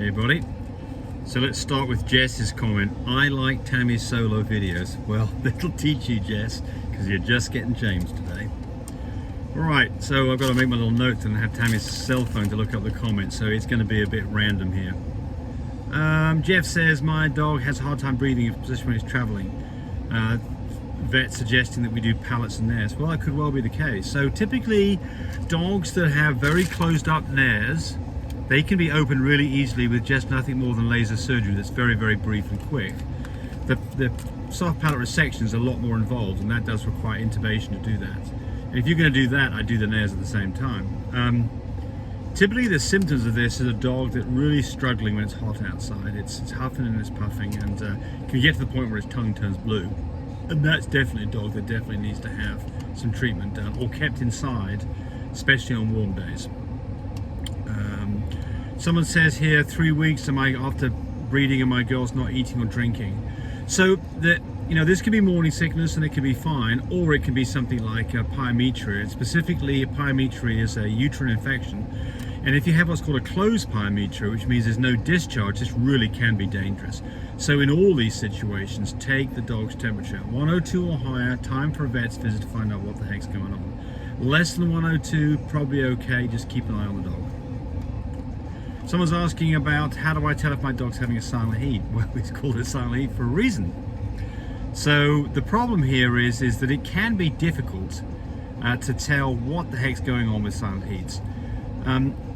Hey buddy. So let's start with Jess's comment. I like Tammy's solo videos. Well, that'll teach you, Jess, because you're just getting James today. Alright, so I've got to make my little notes and have Tammy's cell phone to look up the comments, so it's going to be a bit random here. Jeff says, my dog has a hard time breathing, especially when he's traveling. Vet suggesting that we do pallets and nares. Well, that could well be the case. So typically, dogs that have very closed up nares, they can be opened really easily with just nothing more than laser surgery that's very, very brief and quick. The soft palate resection is a lot more involved, and that does require intubation to do that. And if you're going to do that, I do the nares at the same time. Typically the symptoms of this is a dog that's really struggling when it's hot outside. It's huffing and it's puffing, and can get to the point where its tongue turns blue. And that's definitely a dog that definitely needs to have some treatment done or kept inside, especially on warm days. Someone says here, 3 weeks after breeding and my girl's not eating or drinking. So that, you know, this could be morning sickness and it could be fine, or it can be something like a pyometria. Specifically, a pyometria is a uterine infection, and if you have what's called a closed pyometria, which means there's no discharge, this really can be dangerous. So in all these situations, take the dog's temperature. 102 or higher, time for a vet's visit to find out what the heck's going on. Less than 102, probably okay, just keep an eye on the dog. Someone's asking about, how do I tell if my dog's having a silent heat? Well, it's called a silent heat for a reason. So the problem here is that it can be difficult to tell what the heck's going on with silent heats.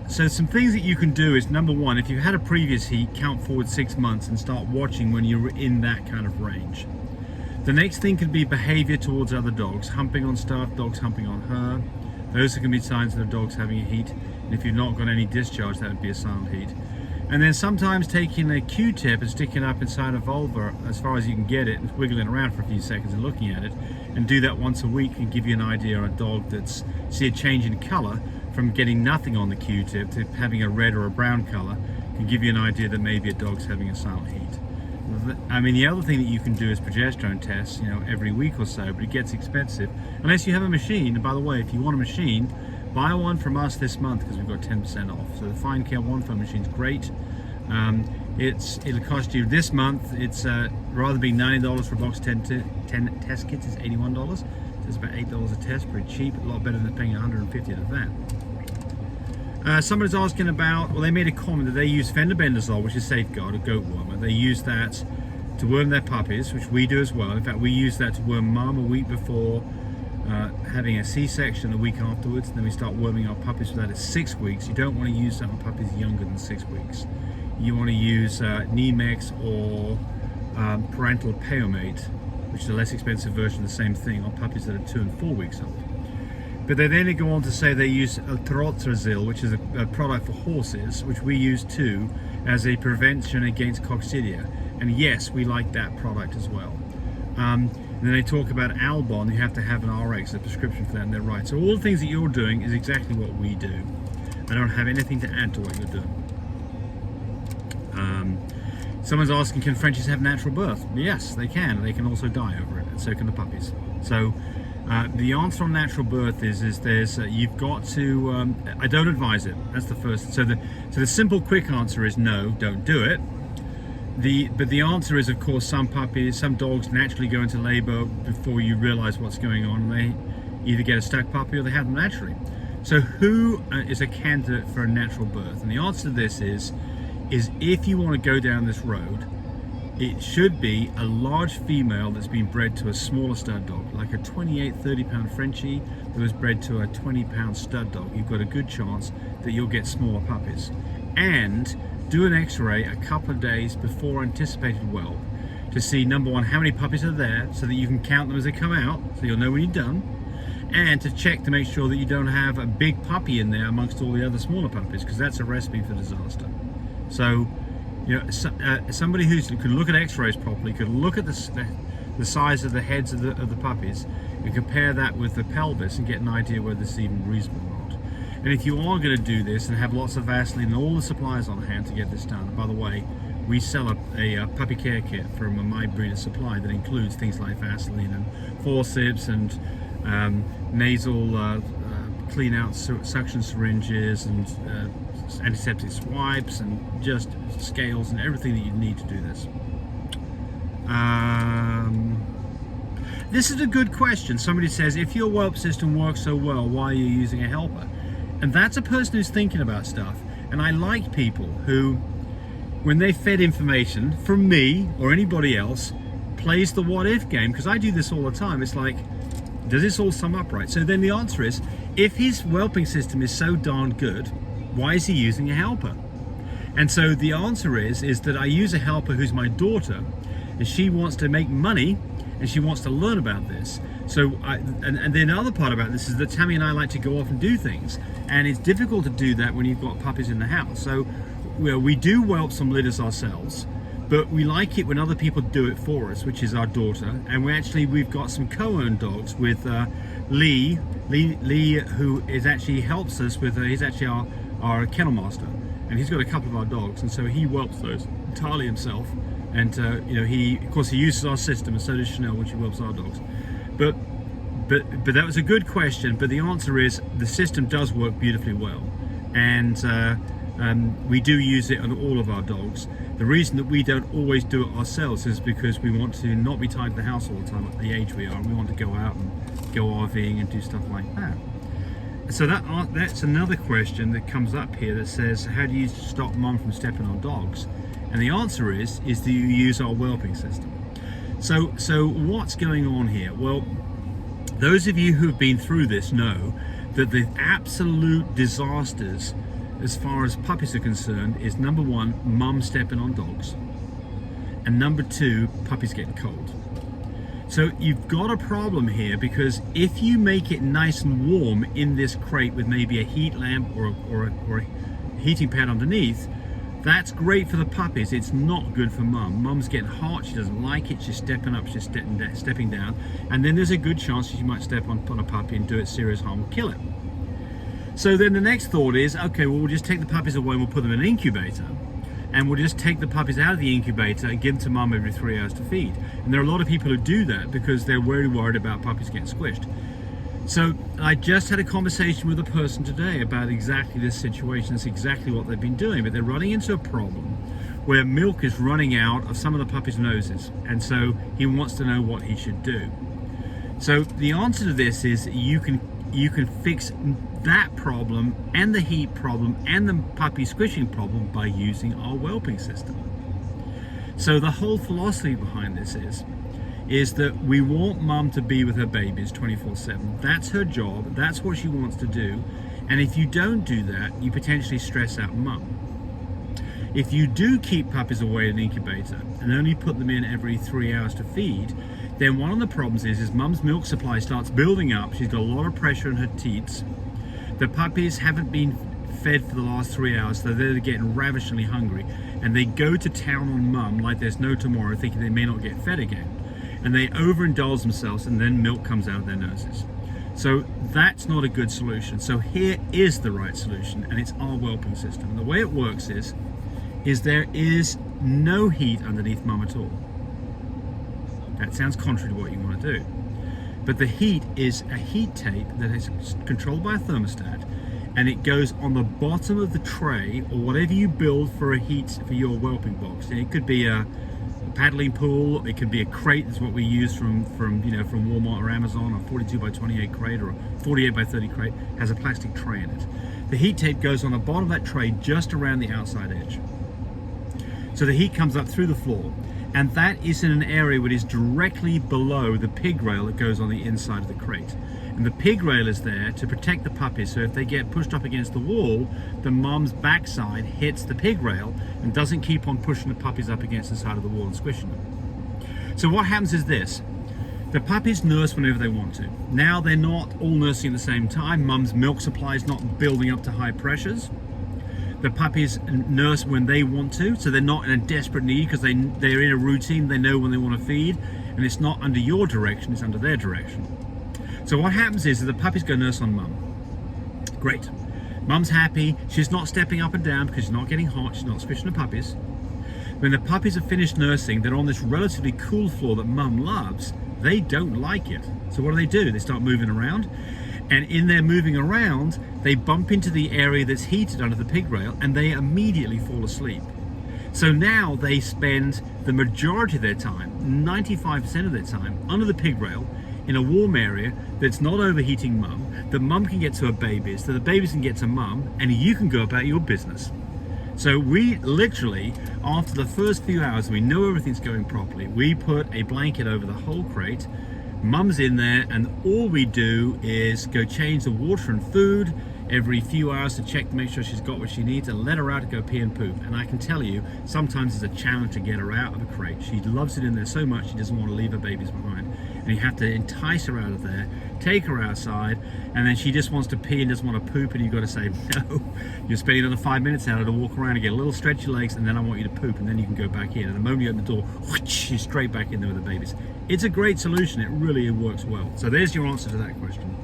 So some things that you can do is, number one, if you've had a previous heat, count forward 6 months and start watching when you're in that kind of range. The next thing could be behavior towards other dogs, humping on stuff, dogs humping on her. Those can be signs that a dog's having a heat. And if you've not got any discharge, that would be a silent heat. And then sometimes taking a Q-tip and sticking up inside a vulva as far as you can get it and wiggling around for a few seconds and looking at it, and do that once a week and give you an idea on a dog that's, see a change in color from getting nothing on the Q-tip to having a red or a brown color, can give you an idea that maybe a dog's having a silent heat. I mean, the other thing that you can do is progesterone tests, you know, every week or so, but it gets expensive unless you have a machine. And by the way, if you want a machine, buy one from us this month because we've got 10% off. So the Fine Care 1 phone machine is great. It'll cost you this month, it's rather be $90 for a box 10 test kits, it's $81. So it's about $8 a test, pretty cheap, a lot better than paying $150 at that. Somebody's asking about, well, they made a comment that they use fendobendazole, which is Safeguard, a goat wormer. They use that to worm their puppies, which we do as well. In fact, we use that to worm mum a week before having a C-section a week afterwards, and then we start worming our puppies with that at 6 weeks. You don't want to use that on puppies younger than 6 weeks. You want to use Nemex or parental Payomate, which is a less expensive version of the same thing, on puppies that are 2 and 4 weeks old. But they then go on to say they use Trotrazil, which is a product for horses, which we use too, as a prevention against coccidia. And yes, we like that product as well. And then they talk about Albon. You have to have an RX, a prescription for that, and they're right. So all the things that you're doing is exactly what we do. I don't have anything to add to what you're doing. Someone's asking, can Frenchies have natural birth? Yes, they can. They can also die over it, and so can the puppies. So the answer on natural birth is there's you've got to. I don't advise it. That's the first. So the simple, quick answer is no, don't do it. But the answer is, of course, some dogs naturally go into labor before you realize what's going on. They either get a stuck puppy or they have them naturally. So who is a candidate for a natural birth? And the answer to this is if you want to go down this road, it should be a large female that's been bred to a smaller stud dog, like a 28-30 pound Frenchie that was bred to a 20 pound stud dog. You've got a good chance that you'll get smaller puppies. And do an x-ray a couple of days before anticipated whelp to see, number one, how many puppies are there so that you can count them as they come out, so you'll know when you're done, and to check to make sure that you don't have a big puppy in there amongst all the other smaller puppies, because that's a recipe for disaster. So, you know, somebody who can look at x-rays properly, could look at the size of the heads of the puppies and compare that with the pelvis and get an idea whether this is even reasonable or not. And if you are going to do this and have lots of Vaseline and all the supplies on hand to get this done, and by the way, we sell a puppy care kit from My Breeder Supply that includes things like Vaseline and forceps and nasal clean out suction syringes and antiseptic swipes and just scales and everything that you need to do this. This is a good question. Somebody says, if your whelp system works so well, why are you using a helper? And that's a person who's thinking about stuff. And I like people who, when they fed information from me or anybody else, plays the what if game, because I do this all the time. It's like, does this all sum up right? So then the answer is, if his whelping system is so darn good, why is he using a helper? And so the answer is that I use a helper who's my daughter, and she wants to make money and she wants to learn about this. So and then the other part about this is that Tammy and I like to go off and do things, and it's difficult to do that when you've got puppies in the house. So we do whelp some litters ourselves, but we like it when other people do it for us, which is our daughter. And we've got some co-owned dogs with Lee, who actually helps us with, he's actually our kennel master, and he's got a couple of our dogs, and so he whelps those entirely himself. And he uses our system, and so does Chanel when she whelps our dogs. But that was a good question. But the answer is the system does work beautifully well, and we do use it on all of our dogs. The reason that we don't always do it ourselves is because we want to not be tied to the house all the time at the age we are, and we want to go out and go RVing and do stuff like that. So that's another question that comes up here that says, how do you stop mum from stepping on dogs? And the answer is that you use our whelping system. So what's going on here? Well, those of you who have been through this know that the absolute disasters as far as puppies are concerned is, number one, mum stepping on dogs, and number two, puppies getting cold. So you've got a problem here, because if you make it nice and warm in this crate with maybe a heat lamp or a heating pad underneath, that's great for the puppies. It's not good for mum. Mum's getting hot, she doesn't like it, she's stepping up, she's stepping down, and then there's a good chance she might step on a puppy and do it serious harm and kill it. So then the next thought is, okay, well, we'll just take the puppies away and we'll put them in an incubator, and we'll just take the puppies out of the incubator and give them to mum every 3 hours to feed. And there are a lot of people who do that because they're very worried about puppies getting squished. So I just had a conversation with a person today about exactly this situation. It's exactly what they've been doing, but they're running into a problem where milk is running out of some of the puppies' noses, and so he wants to know what he should do. So the answer to this is you can fix that problem and the heat problem and the puppy squishing problem by using our whelping system. So the whole philosophy behind this is that we want mum to be with her babies 24/7. That's her job, that's what she wants to do, and if you don't do that, you potentially stress out mum. If you do keep puppies away in an incubator and only put them in every 3 hours to feed, then one of the problems is mum's milk supply starts building up. She's got a lot of pressure on her teats. The puppies haven't been fed for the last 3 hours, so they're getting ravishingly hungry, and they go to town on mum like there's no tomorrow, thinking they may not get fed again, and they overindulge themselves, and then milk comes out of their noses. So that's not a good solution. So here is the right solution, and it's our whelping system. And the way it works is there is no heat underneath mum at all. That sounds contrary to what you want to do. But the heat is a heat tape that is controlled by a thermostat, and it goes on the bottom of the tray or whatever you build for a heat for your whelping box. And it could be a paddling pool, it could be a crate. That's what we use from Walmart or Amazon, a 42 by 28 crate or a 48 by 30 crate, has a plastic tray in it. The heat tape goes on the bottom of that tray just around the outside edge. So the heat comes up through the floor, and that is in an area which is directly below the pig rail that goes on the inside of the crate. And the pig rail is there to protect the puppies, so if they get pushed up against the wall, the mum's backside hits the pig rail and doesn't keep on pushing the puppies up against the side of the wall and squishing them. So what happens is this: the puppies nurse whenever they want to. Now they're not all nursing at the same time. Mum's milk supply is not building up to high pressures. The puppies nurse when they want to, so they're not in a desperate need because they're in a routine, they know when they want to feed, and it's not under your direction, it's under their direction. So what happens is that the puppies go nurse on mum. Great. Mum's happy, she's not stepping up and down because she's not getting hot, she's not squishing the puppies. When the puppies have finished nursing, they're on this relatively cool floor that mum loves. They don't like it. So what do? They start moving around. And in their moving around, they bump into the area that's heated under the pig rail and they immediately fall asleep. So now they spend the majority of their time, 95% of their time, under the pig rail in a warm area that's not overheating mum, that mum can get to her babies, that the babies can get to mum, and you can go about your business. So we literally, after the first few hours, we know everything's going properly, we put a blanket over the whole crate, mum's in there, and all we do is go change the water and food every few hours to check to make sure she's got what she needs and let her out to go pee and poop. And I can tell you, sometimes it's a challenge to get her out of a crate. She loves it in there so much she doesn't want to leave her babies behind. And you have to entice her out of there, take her outside, and then she just wants to pee and doesn't want to poop, and you've got to say, no, you're spending another 5 minutes out of to walk around and get a little stretch your legs, and then I want you to poop, and then you can go back in. And the moment you open the door, whoosh, she's straight back in there with the babies. It's a great solution. It really works well. So there's your answer to that question.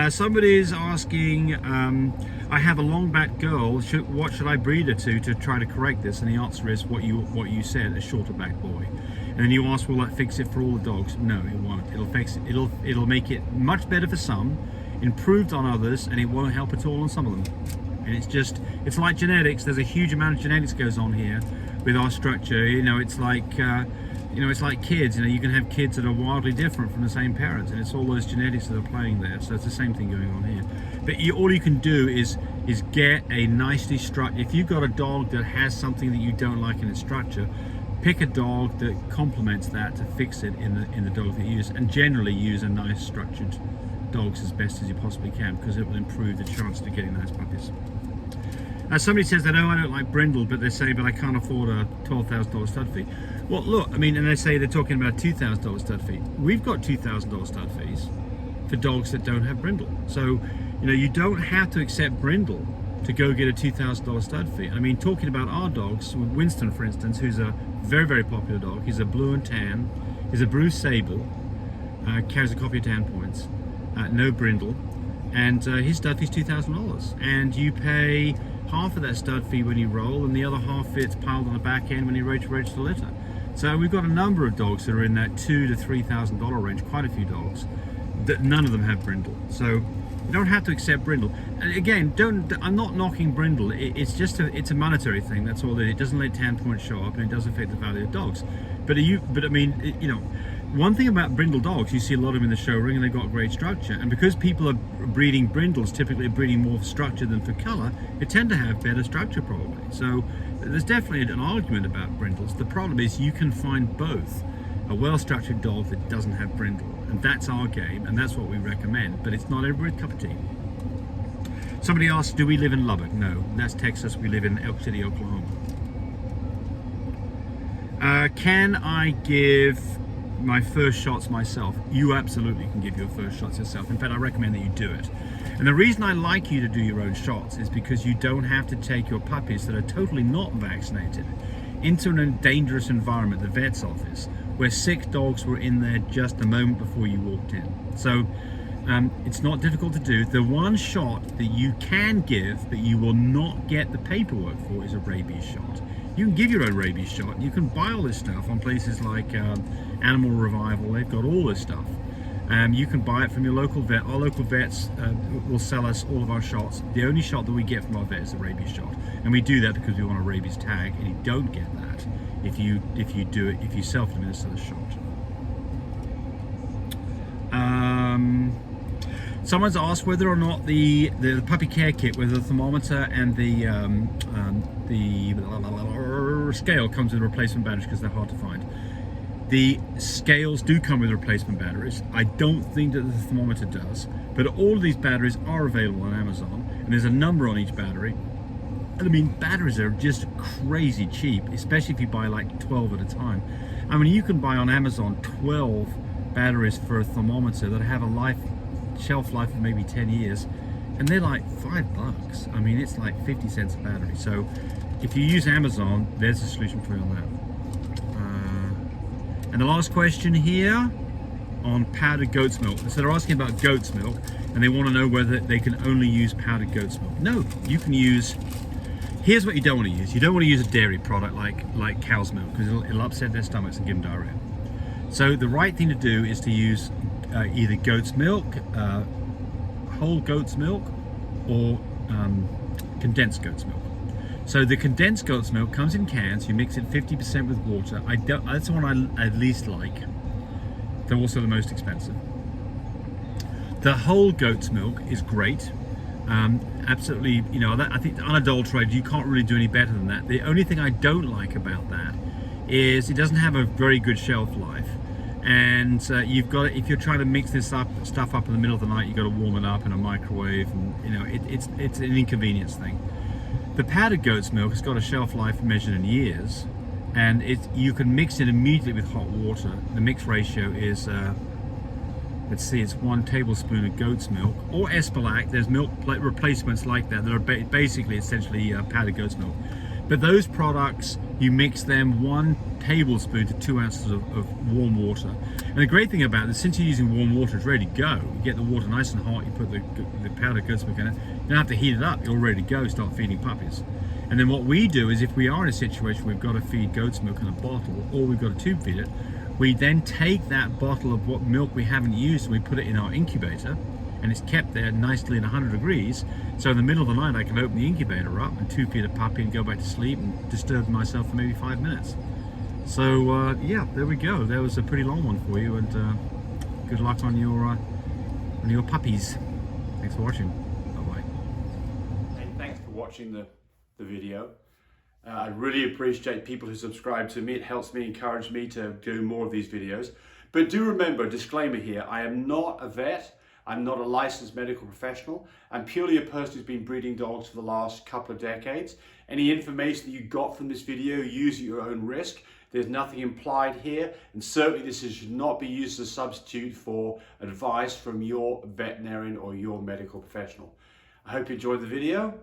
Somebody is asking, I have a long back girl, what should I breed her to try to correct this? And the answer is what you said, a shorter back boy. And then you ask, will that fix it for all the dogs? No, it won't. It'll fix it. It'll make it much better for some, improved on others, and it won't help at all on some of them. And it's like genetics. There's a huge amount of genetics goes on here with our structure. It's like it's like kids. You can have kids that are wildly different from the same parents, and it's all those genetics that are playing there. So it's the same thing going on here. But all you can do is get a nicely structured. If you've got a dog that has something that you don't like in its structure, pick a dog that complements that to fix it in the dog that you use, and generally use a nice structured dogs as best as you possibly can, because it will improve the chance of getting nice puppies. Somebody says that, oh, I don't like brindle, but they say, but I can't afford a $12,000 stud fee. Well, look, and they say they're talking about $2,000 stud fee. We've got $2,000 stud fees for dogs that don't have brindle. So, you don't have to accept brindle to go get a $2,000 stud fee. Talking about our dogs, Winston, for instance, who's a very, very popular dog. He's a blue and tan. He's a Bruce Sable. Carries a copy of tan points. No brindle. And his stud fee is $2,000. And you pay half of that stud fee when you roll, and the other half it's piled on the back end when you register litter. So we've got a number of dogs that are in that $2,000 to $3,000 range, quite a few dogs, that none of them have brindle. So you don't have to accept brindle. And again, I'm not knocking brindle. It's a monetary thing. That's all. It doesn't let tan points show up, and it does affect the value of dogs. One thing about brindle dogs, you see a lot of them in the show ring, and they've got great structure. And because people are breeding brindles, typically breeding more for structure than for color, they tend to have better structure probably. So there's definitely an argument about brindles. The problem is you can find both a well-structured dog that doesn't have brindle, and that's our game, and that's what we recommend. But it's not everybody's cup of tea. Somebody asked, do we live in Lubbock? No, that's Texas. We live in Elk City, Oklahoma. Can I give my first shots myself? You absolutely can give your first shots yourself. In fact, I recommend that you do it. And the reason I like you to do your own shots is because you don't have to take your puppies that are totally not vaccinated into a dangerous environment, the vet's office, where sick dogs were in there just a moment before you walked in. So it's not difficult to do. The one shot that you can give but you will not get the paperwork for is a rabies shot. You can give your own rabies shot. You can buy all this stuff on places like Animal Revival. They've got all this stuff. You can buy it from your local vet. Our local vets will sell us all of our shots. The only shot that we get from our vet is a rabies shot, and we do that because we want a rabies tag. And you don't get that if you self-administer the shot. Someone's asked whether or not the puppy care kit with the thermometer and the scale comes with replacement batteries, because they're hard to find. The scales do come with replacement batteries. I don't think that the thermometer does, but all of these batteries are available on Amazon, and there's a number on each battery. And batteries are just crazy cheap, especially if you buy like 12 at a time. You can buy on Amazon 12 batteries for a thermometer that have a shelf life of maybe 10 years, and they're like $5. It's like 50 cents a battery. So if you use Amazon, there's a solution for you on that. And the last question here on powdered goat's milk. So they're asking about goat's milk, and they want to know whether they can only use powdered goat's milk. No, you can use. Here's what you don't want to use. You don't want to use a dairy product like cow's milk, because it'll upset their stomachs and give them diarrhea. So the right thing to do is to use either goat's milk, whole goat's milk, or condensed goat's milk. So the condensed goat's milk comes in cans. You mix it 50% with water. That's the one I least like. They're also the most expensive. The whole goat's milk is great. Absolutely, you know, I think unadulterated, you can't really do any better than that. The only thing I don't like about that is it doesn't have a very good shelf life. And you've got, if you're trying to mix this stuff up in the middle of the night, you've got to warm it up in a microwave, and you know, it's an inconvenience thing. The powdered goat's milk has got a shelf life measured in years, and you can mix it immediately with hot water. The mix ratio is, let's see, it's 1 tablespoon of goat's milk, or Espalac. There's milk replacements like that are basically essentially powdered goat's milk. But those products, you mix them 1 tablespoon to 2 ounces of warm water. And the great thing about this, since you're using warm water, it's ready to go. You get the water nice and hot, you put the powdered goat's milk in it, you don't have to heat it up, you're ready to go, start feeding puppies. And then what we do is, if we are in a situation where we've got to feed goat's milk in a bottle, or we've got to tube feed it, we then take that bottle of what milk we haven't used and we put it in our incubator, and it's kept there nicely at 100 degrees. So in the middle of the night, I can open the incubator up and tube feed a puppy and go back to sleep and disturb myself for maybe 5 minutes. So yeah, there we go. That was a pretty long one for you, and good luck on your puppies. Thanks for watching. Bye-bye. Hey, thanks for watching the video. I really appreciate people who subscribe to me. It helps me, encourage me to do more of these videos. But do remember, disclaimer here, I am not a vet. I'm not a licensed medical professional. I'm purely a person who's been breeding dogs for the last couple of decades. Any information that you got from this video, use at your own risk. There's nothing implied here, and certainly this should not be used as a substitute for advice from your veterinarian or your medical professional. I hope you enjoyed the video.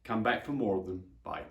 Come back for more of them. Bye.